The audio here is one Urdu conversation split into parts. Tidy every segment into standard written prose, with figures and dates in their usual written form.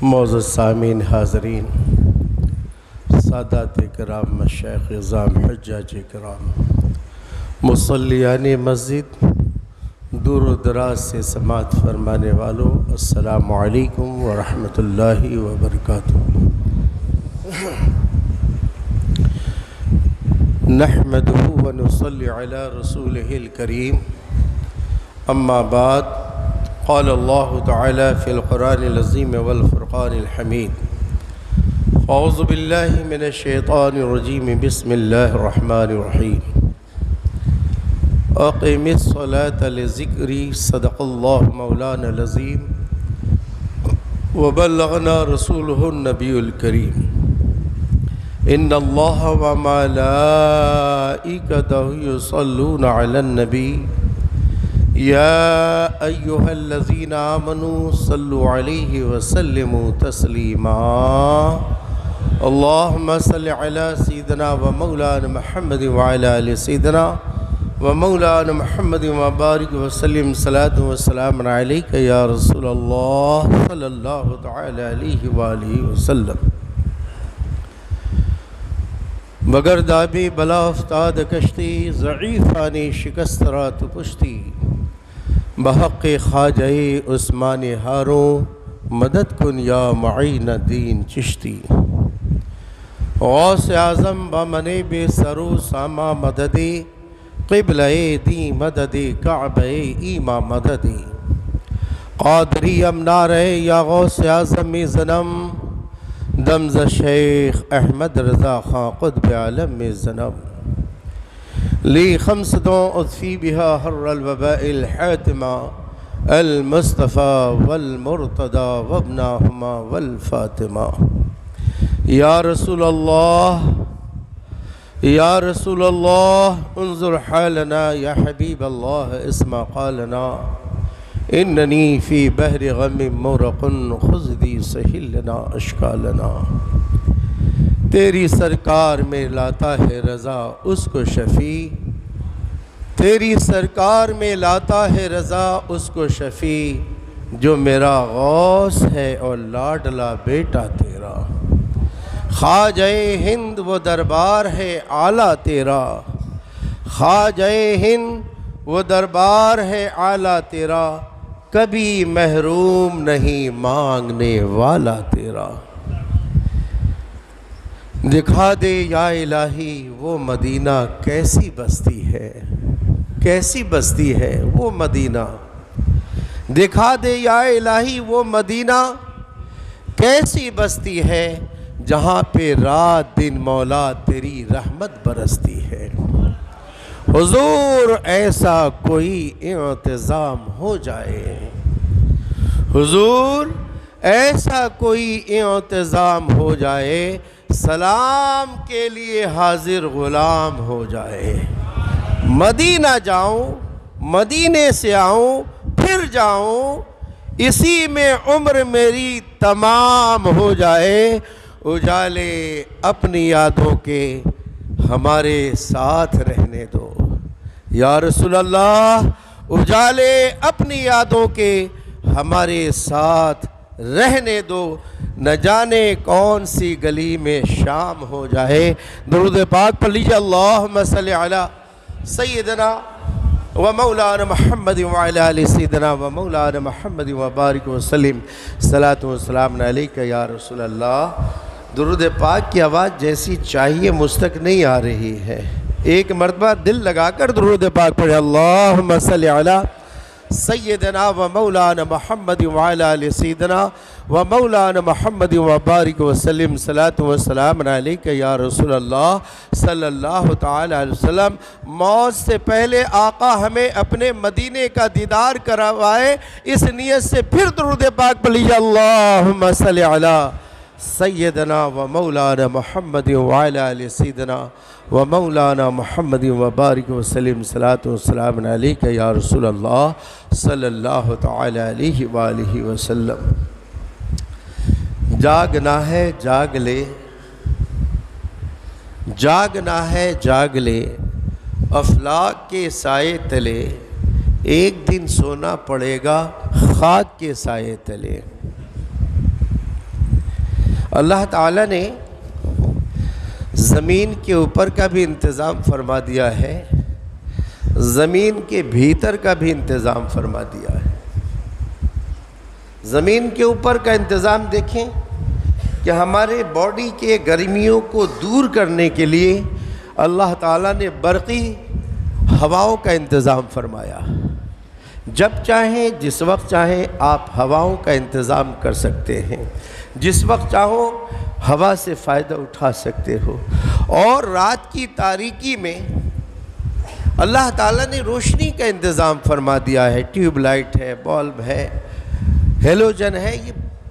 معزز سامعین حاضرین، سادات کرام، مشائخ اعظام، حجاج کرام، مصلیان مسجد، دور و دراز سے سماعت فرمانے والوں، السلام علیکم ورحمۃ اللہ وبرکاتہ۔ نحمدہ ونصلی علی رسولہ الکریم، اما بعد، قال اللہ تعالی فی القرآن العظیم والفرقان الحمید، اعوذ باللہ من الشیطان الرجیم، بسم اللہ الرحمن الرحیم، اقم الصلاة لذکری، صدق اللہ مولانا العظیم، وبلغنا رسولہ النبی الکریم، ان اللہ وملائکتہ یصلون علی النبی، یا ایہا الذین آمنوا صلوا علیہ وسلموا تسلیما، اللہم صل علی سیدنا و مولانا محمد وعلی آل سیدنا و مولانا محمد وبارک وسلم، صلاۃ و سلام علیک یا رسول اللہ صلی اللہ تعالی علیہ وآلہ وسلم۔ مگر دابی بلا افتاد کشتی، ضعیفانی شکست را تو پشتی، بحق خواجہ عثمان ہاروں، مدد کن یا معین دین چشتی، غوث اعظم بمن بے سرو ساما مددی، قبلہ دی مدد کعبہ ایما مددی، قادری امنارے یا غوث اعظم زنم، دمز شیخ احمد رضا خان قطب عالم زنم، لی خمسدوں اضفی بہا حر الوباء الحاتمہ، المصطفیٰ والمرتضی وابناہما والفاطمہ، یا رسول اللہ یا رسول اللہ انظر حالنا، یا حبیب اللہ اسمع قالنا، اننی فی بحر غم مورق، خذ سہل لنا اشکالنا، تیری سرکار میں لاتا ہے رضا اس کو شفیع، تیری سرکار میں لاتا ہے رضا اس کو شفیع، جو میرا غوث ہے اور لاڈلا بیٹا تیرا، خواجہ ہند وہ دربار ہے اعلیٰ تیرا، خواجہ ہند وہ دربار ہے اعلیٰ تیرا، کبھی محروم نہیں مانگنے والا تیرا، دکھا دے یا الہی وہ مدینہ کیسی بستی ہے، کیسی بستی ہے وہ مدینہ، دکھا دے یا الہی وہ مدینہ کیسی بستی ہے، جہاں پہ رات دن مولا تیری رحمت برستی ہے، حضور ایسا کوئی انتظام ہو جائے، حضور ایسا کوئی انتظام ہو جائے، سلام کے لیے حاضر غلام ہو جائے، مدینہ جاؤں مدینے سے آؤں پھر جاؤں، اسی میں عمر میری تمام ہو جائے، اجالے اپنی یادوں کے ہمارے ساتھ رہنے دو، یا رسول اللہ اجالے اپنی یادوں کے ہمارے ساتھ رہنے دو، نہ جانے کون سی گلی میں شام ہو جائے۔ درود پاک پڑھ لیجیے، اللہم صلی علی سیدنا و مولانا محمد وعلی آل سیدنا و مولانا محمد وبارک وسلم، صلاۃ و سلام علیک یا رسول اللہ۔ درود پاک کی آواز جیسی چاہیے مجھ تک نہیں آ رہی ہے، ایک مرتبہ دل لگا کر درود پاک پڑھے، اللہم صلی علی سیدنا و مولانا محمد وعلی آل سیدنا و مولانا محمد وبارک وسلم، صلاۃ و سلام علیک یا رسول اللہ صلی اللہ تعالی علیہ وسلم۔ موت سے پہلے آقا ہمیں اپنے مدینے کا دیدار کروائے، اس نیت سے پھر درود پاک پڑھ لیجیے، اللہم صلی علی سیدنا و مولانا محمد وعلی آل سیدنا و مولانا محمد وبارک وسلم، صلاۃ و سلام علیک یا رسول اللہ صلی اللہ تعالی علیہ وآلہ وسلم۔ جاگنا ہے جاگ لے، جاگنا ہے جاگ لے، افلاک کے سائے تلے، ایک دن سونا پڑے گا خاک کے سائے تلے۔ اللہ تعالیٰ نے زمین کے اوپر کا بھی انتظام فرما دیا ہے، زمین کے بھیتر کا بھی انتظام فرما دیا ہے۔ زمین کے اوپر کا انتظام دیکھیں کہ ہمارے باڈی کے گرمیوں کو دور کرنے کے لیے اللہ تعالیٰ نے برقی ہواؤں کا انتظام فرمایا۔ جب چاہیں جس وقت چاہیں آپ ہواؤں کا انتظام کر سکتے ہیں، جس وقت چاہو ہوا سے فائدہ اٹھا سکتے ہو۔ اور رات کی تاریکی میں اللہ تعالیٰ نے روشنی کا انتظام فرما دیا ہے، ٹیوب لائٹ ہے، بلب ہے، ہیلوجن ہے،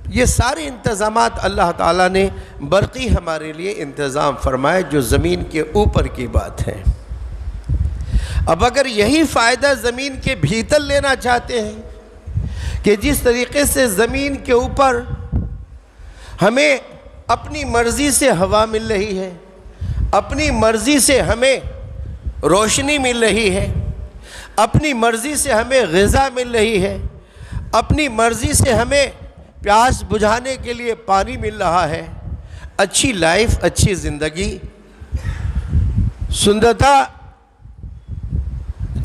یہ سارے انتظامات اللہ تعالیٰ نے برقی ہمارے لیے انتظام فرمائے، جو زمین کے اوپر کی بات ہے۔ اب اگر یہی فائدہ زمین کے بھیتر لینا چاہتے ہیں کہ جس طریقے سے زمین کے اوپر ہمیں اپنی مرضی سے ہوا مل رہی ہے، اپنی مرضی سے ہمیں روشنی مل رہی ہے، اپنی مرضی سے ہمیں غذا مل رہی ہے، اپنی مرضی سے ہمیں پیاس بجھانے کے لیے پانی مل رہا ہے، اچھی لائف، اچھی زندگی، سندرتا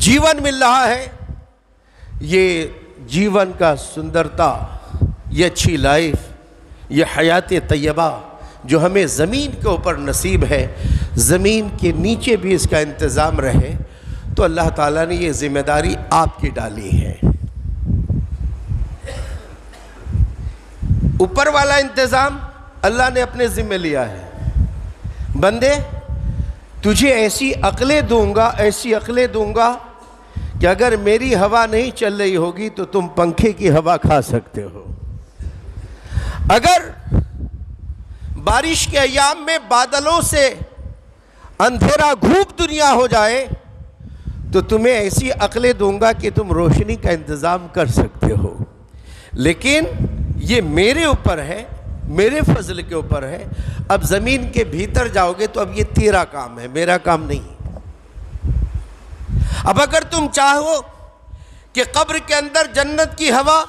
جیون مل رہا ہے، یہ جیون کا سندرتا، یہ اچھی لائف، یہ حیات طیبہ جو ہمیں زمین کے اوپر نصیب ہے، زمین کے نیچے بھی اس کا انتظام رہے، تو اللہ تعالیٰ نے یہ ذمہ داری آپ کی ڈالی ہے۔ اوپر والا انتظام اللہ نے اپنے ذمہ لیا ہے۔ بندے تجھے ایسی عقلیں دوں گا، ایسی عقلیں دوں گا کہ اگر میری ہوا نہیں چل رہی ہوگی تو تم پنکھے کی ہوا کھا سکتے ہو۔ اگر بارش کے ایام میں بادلوں سے اندھیرا گھوپ دنیا ہو جائے تو تمہیں ایسی عقلیں دوں گا کہ تم روشنی کا انتظام کر سکتے ہو۔ لیکن یہ میرے اوپر ہے، میرے فضل کے اوپر ہے۔ اب زمین کے بھیتر جاؤ گے تو اب یہ تیرا کام ہے، میرا کام نہیں۔ اب اگر تم چاہو کہ قبر کے اندر جنت کی ہوا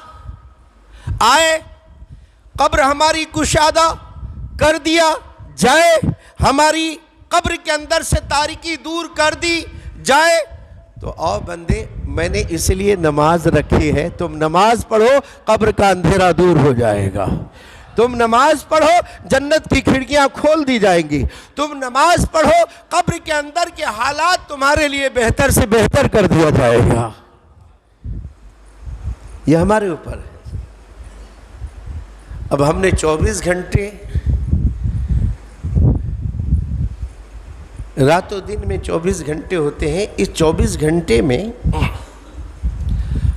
آئے، قبر ہماری کشادہ کر دیا جائے، ہماری قبر کے اندر سے تاریکی دور کر دی جائے، تو آؤ بندے، میں نے اس لیے نماز رکھی ہے، تم نماز پڑھو، قبر کا اندھیرا دور ہو جائے گا۔ تم نماز پڑھو، جنت کی کھڑکیاں کھول دی جائیں گی۔ تم نماز پڑھو، قبر کے اندر کے حالات تمہارے لیے بہتر سے بہتر کر دیا جائے گا۔ یہ ہمارے اوپر ہے۔ اب ہم نے 24 گھنٹے، رات و دن میں 24 گھنٹے ہوتے ہیں، اس 24 گھنٹے میں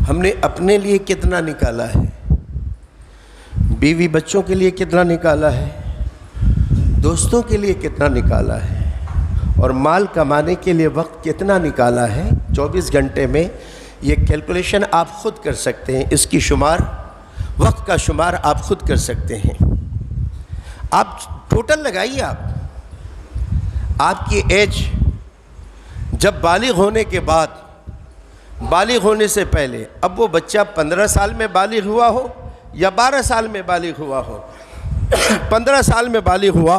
ہم نے اپنے لیے کتنا نکالا ہے، بیوی بچوں کے لیے کتنا نکالا ہے، دوستوں کے لیے کتنا نکالا ہے، اور مال کمانے کے لیے وقت کتنا نکالا ہے 24 گھنٹے میں، یہ کیلکولیشن آپ خود کر سکتے ہیں۔ اس کی شمار، وقت کا شمار آپ خود کر سکتے ہیں۔ آپ ٹوٹل لگائیے، آپ کی ایج جب بالغ ہونے کے بعد، بالغ ہونے سے پہلے، اب وہ بچہ 15 سال میں بالغ ہوا ہو یا 12 سال میں بالغ ہوا ہو، 15 سال میں بالغ ہوا،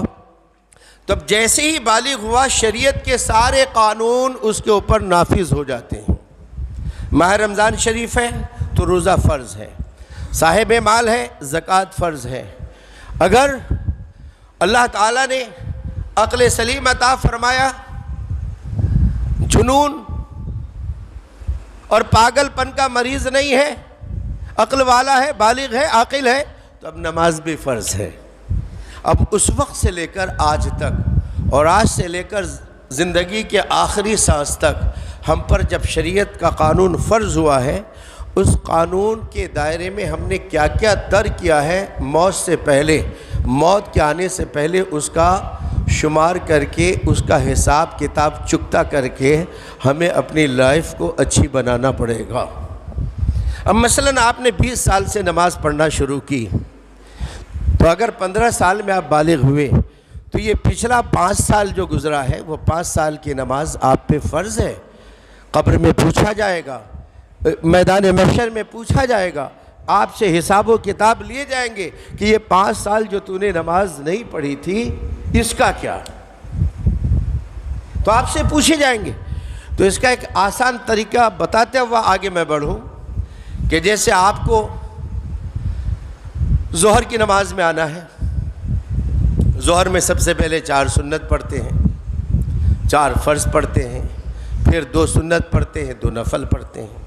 تو اب جیسے ہی بالغ ہوا شریعت کے سارے قانون اس کے اوپر نافذ ہو جاتے ہیں۔ ماہ رمضان شریف ہے تو روزہ فرض ہے، صاحب مال ہے زکوٰۃ فرض ہے۔ اگر اللہ تعالیٰ نے عقل سلیم عطا فرمایا، جنون اور پاگل پن کا مریض نہیں ہے، عقل والا ہے، بالغ ہے، عاقل ہے، تو اب نماز بھی فرض ہے۔ اب اس وقت سے لے کر آج تک، اور آج سے لے کر زندگی کے آخری سانس تک، ہم پر جب شریعت کا قانون فرض ہوا ہے، اس قانون کے دائرے میں ہم نے کیا کیا در کیا ہے، موت سے پہلے، موت کے آنے سے پہلے اس کا شمار کر کے، اس کا حساب کتاب چکتا کر کے ہمیں اپنی لائف کو اچھی بنانا پڑے گا۔ اب مثلاً آپ نے 20 سال سے نماز پڑھنا شروع کی، تو اگر 15 سال میں آپ بالغ ہوئے تو یہ پچھلا 5 سال جو گزرا ہے وہ 5 سال کی نماز آپ پہ فرض ہے۔ قبر میں پوچھا جائے گا، میدان محشر میں پوچھا جائے گا، آپ سے حساب و کتاب لیے جائیں گے کہ یہ 5 سال جو تو نے نماز نہیں پڑھی تھی اس کا کیا، تو آپ سے پوچھے جائیں گے۔ تو اس کا ایک آسان طریقہ بتاتے ہوا آگے میں بڑھوں کہ جیسے آپ کو ظہر کی نماز میں آنا ہے، ظہر میں سب سے پہلے 4 سنت پڑھتے ہیں، 4 فرض پڑھتے ہیں، پھر 2 سنت پڑھتے ہیں، 2 نفل پڑھتے ہیں۔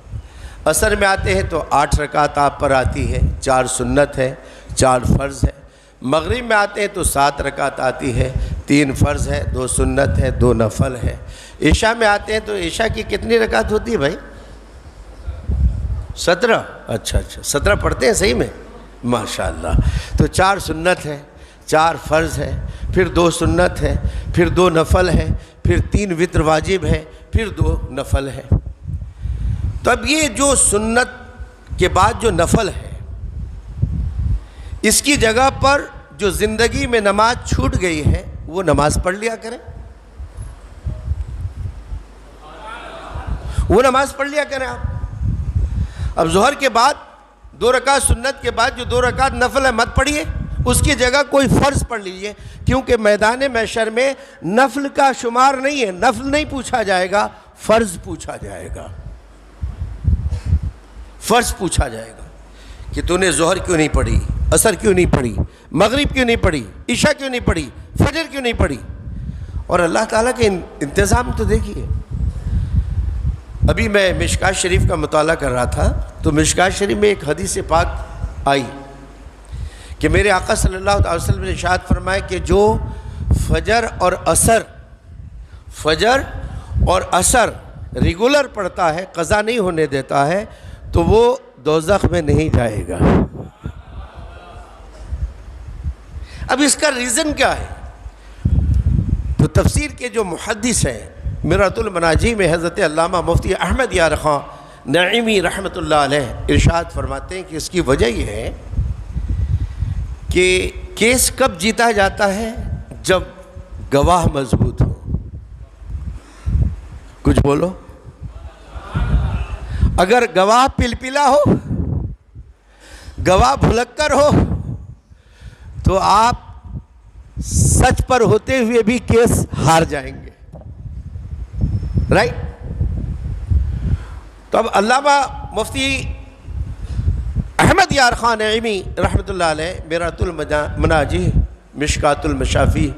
عصر میں آتے ہیں تو 8 رکعت آپ پر آتی ہے، 4 سنت ہے، 4 فرض ہے۔ مغرب میں آتے ہیں تو 7 رکعت آتی ہے، 3 فرض ہے، 2 سنت ہے، 2 نفل ہے۔ عشاء میں آتے ہیں تو عشاء کی کتنی رکعت ہوتی ہے بھائی؟ 17۔ اچھا 17 پڑھتے ہیں صحیح میں، ماشاءاللہ۔ تو 4 سنت ہے، 4 فرض ہے، پھر 2 سنت ہے، پھر 2 نفل ہے، پھر 3 وتر واجب ہے، پھر 2 نفل ہے۔ تو اب یہ جو سنت کے بعد جو نفل ہے، اس کی جگہ پر جو زندگی میں نماز چھوٹ گئی ہے وہ نماز پڑھ لیا کریں، وہ نماز پڑھ لیا کریں آپ۔ اب ظہر کے بعد 2 رکعت سنت کے بعد جو 2 رکعت نفل ہے مت پڑھیے، اس کی جگہ کوئی فرض پڑھ لیجئے، کیونکہ میدان محشر میں نفل کا شمار نہیں ہے، نفل نہیں پوچھا جائے گا، فرض پوچھا جائے گا، فرض پوچھا جائے گا کہ تو نے ظہر کیوں نہیں پڑھی، عصر کیوں نہیں پڑھی، مغرب کیوں نہیں پڑھی، عشاء کیوں نہیں پڑھی، فجر کیوں نہیں پڑھی۔ اور اللہ تعالیٰ کے انتظام تو دیکھیے۔ ابھی میں مشکات شریف کا مطالعہ کر رہا تھا تو مشکات شریف میں ایک حدیث پاک آئی کہ میرے آقا صلی اللہ علیہ وسلم نے ارشاد فرمایا کہ جو فجر اور عصر ریگولر پڑھتا ہے، قضا نہیں ہونے دیتا ہے، تو وہ دوزخ میں نہیں جائے گا۔ اب اس کا ریزن کیا ہے؟ تو تفسیر کے جو محدث ہیں مرۃ المناجی میں حضرت علامہ مفتی احمد یار خان نعیمی رحمۃ اللہ علیہ ارشاد فرماتے ہیں کہ اس کی وجہ یہ ہے کہ کیس کب جیتا جاتا ہے؟ جب گواہ مضبوط ہو۔ کچھ بولو۔ اگر گواہ پلپلا ہو، گواہ بھلکر ہو، تو آپ سچ پر ہوتے ہوئے بھی کیس ہار جائیں گے، رائٹ؟ تو اب علامہ مفتی احمد یار خان نعیمی رحمۃ اللہ علیہ مرۃ المناجی مشکات المشافی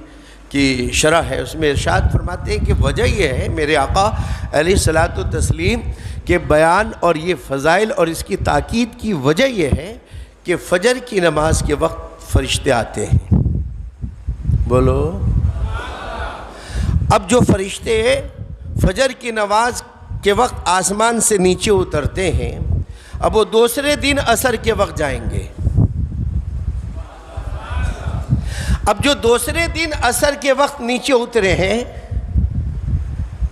کی شرح ہے، اس میں ارشاد فرماتے ہیں کہ وجہ یہ ہے میرے آقا علیہ الصلاۃ والتسلیم کے بیان اور یہ فضائل اور اس کی تاکید کی وجہ یہ ہے کہ فجر کی نماز کے وقت فرشتے آتے ہیں۔ بولو۔ اب جو فرشتے فجر کی نماز کے وقت آسمان سے نیچے اترتے ہیں، اب وہ دوسرے دن عصر کے وقت جائیں گے۔ اب جو دوسرے دن عصر کے وقت نیچے اترے ہیں،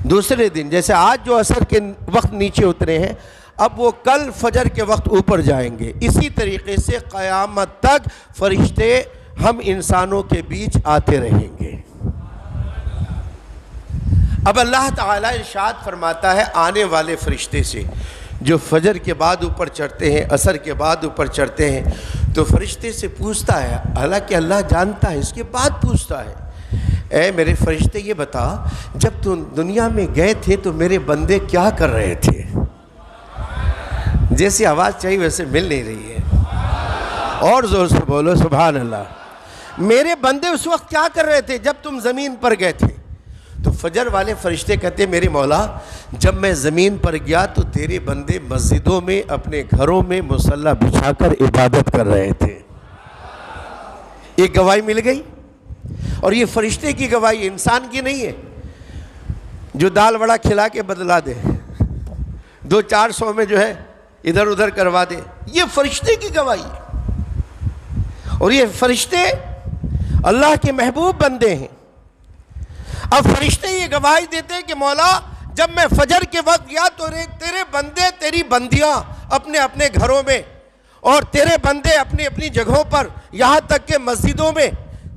دوسرے دن جیسے آج جو عصر کے وقت نیچے اترے ہیں، اب وہ کل فجر کے وقت اوپر جائیں گے۔ اسی طریقے سے قیامت تک فرشتے ہم انسانوں کے بیچ آتے رہیں گے۔ اب اللہ تعالیٰ ارشاد فرماتا ہے آنے والے فرشتے سے جو فجر کے بعد اوپر چڑھتے ہیں، عصر کے بعد اوپر چڑھتے ہیں، تو فرشتے سے پوچھتا ہے، حالانکہ اللہ جانتا ہے، اس کے بعد پوچھتا ہے، اے میرے فرشتے یہ بتا جب تم دنیا میں گئے تھے تو میرے بندے کیا کر رہے تھے؟ جیسی آواز چاہیے ویسے مل نہیں رہی ہے، اور زور سے بولو سبحان اللہ۔ میرے بندے اس وقت کیا کر رہے تھے جب تم زمین پر گئے تھے؟ تو فجر والے فرشتے کہتے میرے مولا جب میں زمین پر گیا تو تیرے بندے مسجدوں میں اپنے گھروں میں مصلی بچھا کر عبادت کر رہے تھے۔ ایک گواہی مل گئی، اور یہ فرشتے کی گواہی انسان کی نہیں ہے جو دال وڑا کھلا کے بدلا دے، 200-400 میں جو ہے ادھر ادھر کروا دے، یہ فرشتے کی گواہی ہے، اور یہ فرشتے اللہ کے محبوب بندے ہیں۔ اب فرشتے یہ گواہی دیتے ہیں کہ مولا جب میں فجر کے وقت گیا تو تیرے بندے تیری بندیاں اپنے اپنے گھروں میں، اور تیرے بندے اپنی اپنی جگہوں پر، یہاں تک کہ مسجدوں میں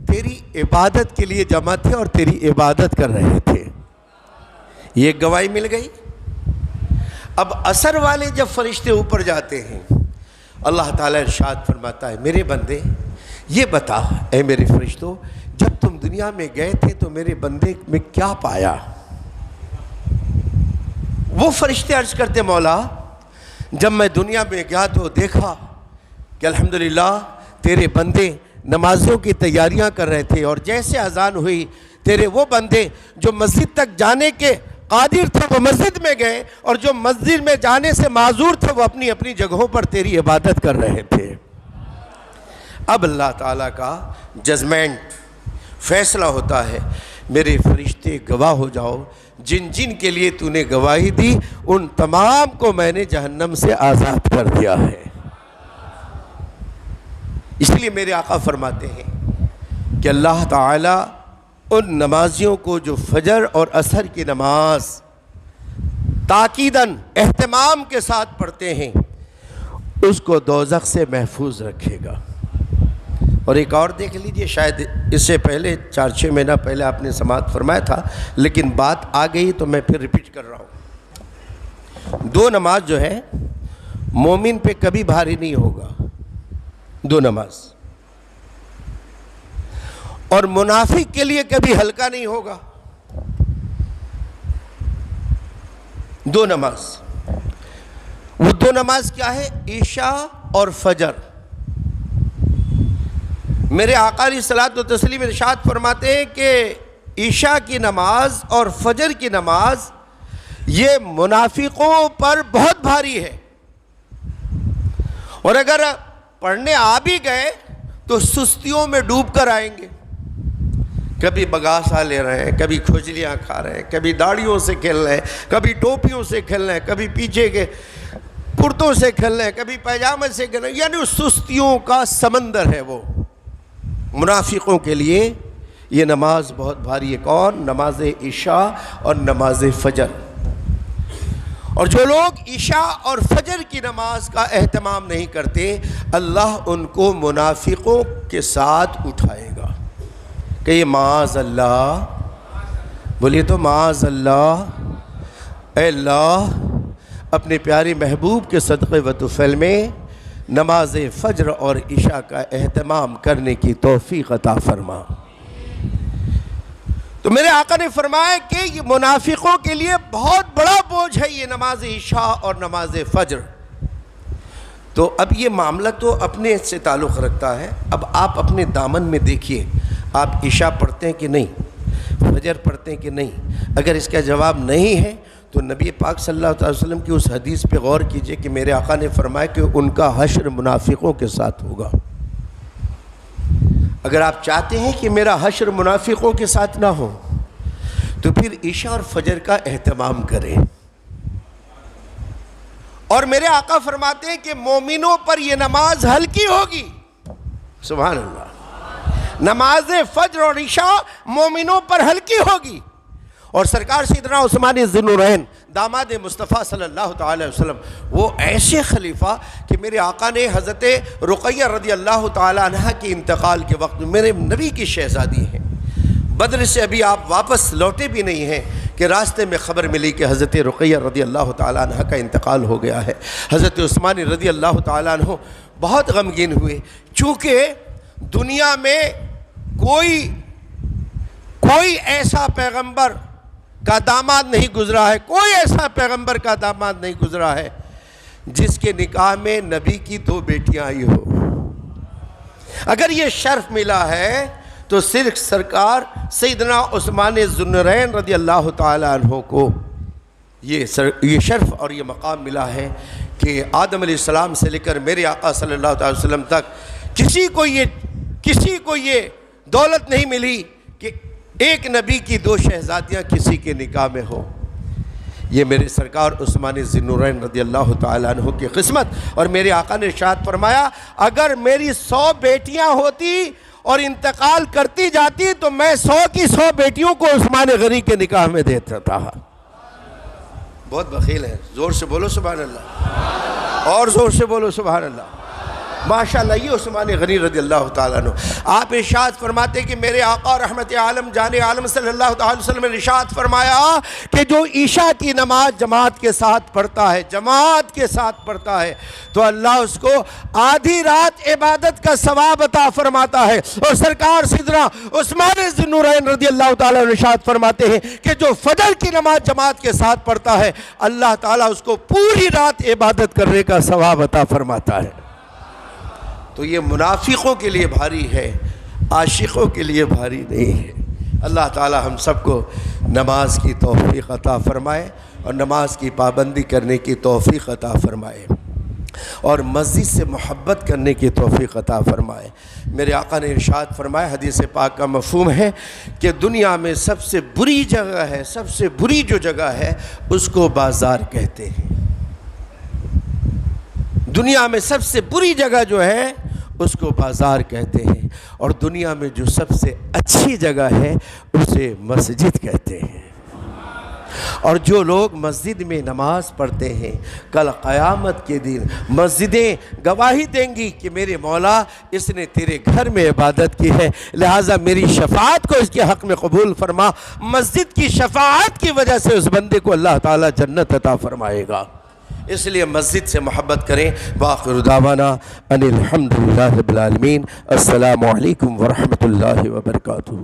تیری عبادت کے لیے جمع تھے اور تیری عبادت کر رہے تھے۔ یہ گواہی مل گئی۔ اب عصر والے جب فرشتے اوپر جاتے ہیں اللہ تعالیٰ ارشاد فرماتا ہے میرے بندے یہ بتا اے میرے فرشتوں جب تم دنیا میں گئے تھے تو میرے بندے میں کیا پایا؟ وہ فرشتے عرض کرتے مولا جب میں دنیا میں گیا تو دیکھا کہ الحمدللہ تیرے بندے نمازوں کی تیاریاں کر رہے تھے، اور جیسے اذان ہوئی تیرے وہ بندے جو مسجد تک جانے کے قادر تھے وہ مسجد میں گئے، اور جو مسجد میں جانے سے معذور تھے وہ اپنی اپنی جگہوں پر تیری عبادت کر رہے تھے۔ اب اللہ تعالیٰ کا ججمنٹ فیصلہ ہوتا ہے، میرے فرشتے گواہ ہو جاؤ، جن جن کے لیے تو نے گواہی دی ان تمام کو میں نے جہنم سے آزاد کر دیا ہے۔ اس لیے میرے آقا فرماتے ہیں کہ اللہ تعالیٰ ان نمازیوں کو جو فجر اور عصر کی نماز تاکیداً اہتمام کے ساتھ پڑھتے ہیں اس کو دوزخ سے محفوظ رکھے گا۔ اور ایک اور دیکھ لیجئے، شاید اس سے پہلے 4-6 مہینہ پہلے آپ نے سماعت فرمایا تھا لیکن بات آ گئی تو میں پھر ریپیٹ کر رہا ہوں۔ 2 نماز جو ہے مومن پہ کبھی بھاری نہیں ہوگا، 2 نماز، اور منافق کے لیے کبھی ہلکا نہیں ہوگا، 2 نماز۔ وہ 2 نماز کیا ہے؟ عشاء اور فجر۔ میرے آقا علیہ الصلوۃ والتسلیم ارشاد فرماتے ہیں کہ عشاء کی نماز اور فجر کی نماز یہ منافقوں پر بہت بھاری ہے، اور اگر پڑھنے آ بھی گئے تو سستیوں میں ڈوب کر آئیں گے، کبھی بگاسا لے رہے ہیں، کبھی کھجلیاں کھا رہے ہیں، کبھی داڑھیوں سے کھیل رہے ہیں، کبھی ٹوپیوں سے کھیل رہے ہیں، کبھی پیچھے کے کرتوں سے کھیل رہے ہیں، کبھی پیجامے سے کھیل رہے ہیں، یعنی سستیوں کا سمندر ہے وہ۔ منافقوں کے لیے یہ نماز بہت بھاری ہے۔ کون؟ نماز عشاء اور نماز فجر۔ اور جو لوگ عشاء اور فجر کی نماز کا اہتمام نہیں کرتے اللہ ان کو منافقوں کے ساتھ اٹھائے گا کہ یہ معاذ اللہ، بولیے تو معاذ اللہ، اے اللہ اپنے پیارے محبوب کے صدقے و طفیل میں نماز فجر اور عشاء کا اہتمام کرنے کی توفیق عطا فرما۔ تو میرے آقا نے فرمایا کہ یہ منافقوں کے لیے بہت بڑا بوجھ ہے یہ نماز عشاء اور نماز فجر۔ تو اب یہ معاملہ تو اپنے سے تعلق رکھتا ہے، اب آپ اپنے دامن میں دیکھیے آپ عشاء پڑھتے ہیں کہ نہیں، فجر پڑھتے ہیں کہ نہیں۔ اگر اس کا جواب نہیں ہے تو نبی پاک صلی اللہ علیہ وسلم کی اس حدیث پہ غور کیجئے کہ میرے آقا نے فرمایا کہ ان کا حشر منافقوں کے ساتھ ہوگا۔ اگر آپ چاہتے ہیں کہ میرا حشر منافقوں کے ساتھ نہ ہو تو پھر عشاء اور فجر کا اہتمام کریں۔ اور میرے آقا فرماتے ہیں کہ مومنوں پر یہ نماز ہلکی ہوگی، سبحان اللہ، نماز فجر اور عشاء مومنوں پر ہلکی ہوگی۔ اور سرکار سیدنا عثمان ذی النورین داماد مصطفیٰ صلی اللہ تعالی وسلم وہ ایسے خلیفہ کہ میرے آقا نے حضرت رقیہ رضی اللہ تعالی عنہ کے انتقال کے وقت میرے نبی کی شہزادی ہیں، بدر سے ابھی آپ واپس لوٹے بھی نہیں ہیں کہ راستے میں خبر ملی کہ حضرت رقیہ رضی اللہ تعالی عنہ کا انتقال ہو گیا ہے۔ حضرت عثمان رضی اللہ تعالی عنہ بہت غمگین ہوئے، چونکہ دنیا میں کوئی ایسا پیغمبر کا داماد نہیں گزرا ہے، کوئی ایسا پیغمبر کا داماد نہیں گزرا ہے جس کے نکاح میں نبی کی 2 بیٹیاں آئی ہو۔ اگر یہ شرف ملا ہے تو صرف سرکار سیدنا عثمان ذی النورین رضی اللہ تعالی عنہ کو یہ شرف اور یہ مقام ملا ہے کہ آدم علیہ السلام سے لے کر میرے آقا صلی اللہ علیہ وسلم تک کسی کو یہ دولت نہیں ملی کہ ایک نبی کی 2 شہزادیاں کسی کے نکاح میں ہو۔ یہ میرے سرکار عثمان ذی النورین رضی اللہ تعالیٰ عنہ کی قسمت۔ اور میرے آقا نے ارشاد فرمایا اگر میری 100 بیٹیاں ہوتی اور انتقال کرتی جاتی تو میں 100 کی 100 بیٹیوں کو عثمان غنی کے نکاح میں دیتا تھا۔ بہت بخیل ہے، زور سے بولو سبحان اللہ، اور زور سے بولو سبحان اللہ۔ ماشاءاللہ یہ عثمان غنی رضی اللہ تعالیٰ عنہ. آپ ارشاد فرماتے کہ میرے آقا رحمت عالم جان عالم صلی اللہ تعالیٰ وسلم نے ارشاد فرمایا کہ جو عشاء کی نماز جماعت کے ساتھ پڑھتا ہے، جماعت کے ساتھ پڑھتا ہے، تو اللہ اس کو آدھی رات عبادت کا ثواب عطا فرماتا ہے. اور سرکار سیدنا عثمان ذی النورین رضی اللہ تعالیٰ عنہ ارشاد فرماتے ہیں کہ جو فجر کی نماز جماعت کے ساتھ پڑھتا ہے، اللہ تعالیٰ اس کو پوری رات عبادت کرنے کا ثواب عطا فرماتا ہے. تو یہ منافقوں کے لیے بھاری ہے، عاشقوں کے لیے بھاری نہیں ہے. اللہ تعالی ہم سب کو نماز کی توفیق عطا فرمائے اور نماز کی پابندی کرنے کی توفیق عطا فرمائے اور مسجد سے محبت کرنے کی توفیق عطا فرمائے. میرے آقا نے ارشاد فرمایا، حدیث پاک کا مفہوم ہے کہ دنیا میں سب سے بری جگہ ہے، سب سے بری جو جگہ ہے اس کو بازار کہتے ہیں. دنیا میں سب سے بری جگہ جو ہے اس کو بازار کہتے ہیں، اور دنیا میں جو سب سے اچھی جگہ ہے اسے مسجد کہتے ہیں. اور جو لوگ مسجد میں نماز پڑھتے ہیں، کل قیامت کے دن مسجدیں گواہی دیں گی کہ میرے مولا اس نے تیرے گھر میں عبادت کی ہے، لہٰذا میری شفاعت کو اس کے حق میں قبول فرما. مسجد کی شفاعت کی وجہ سے اس بندے کو اللہ تعالیٰ جنت عطا فرمائے گا. اس لیے مسجد سے محبت کریں. وآخر دعوانا ان الحمدللہ رب العالمین. السلام علیکم ورحمۃ اللہ وبرکاتہ.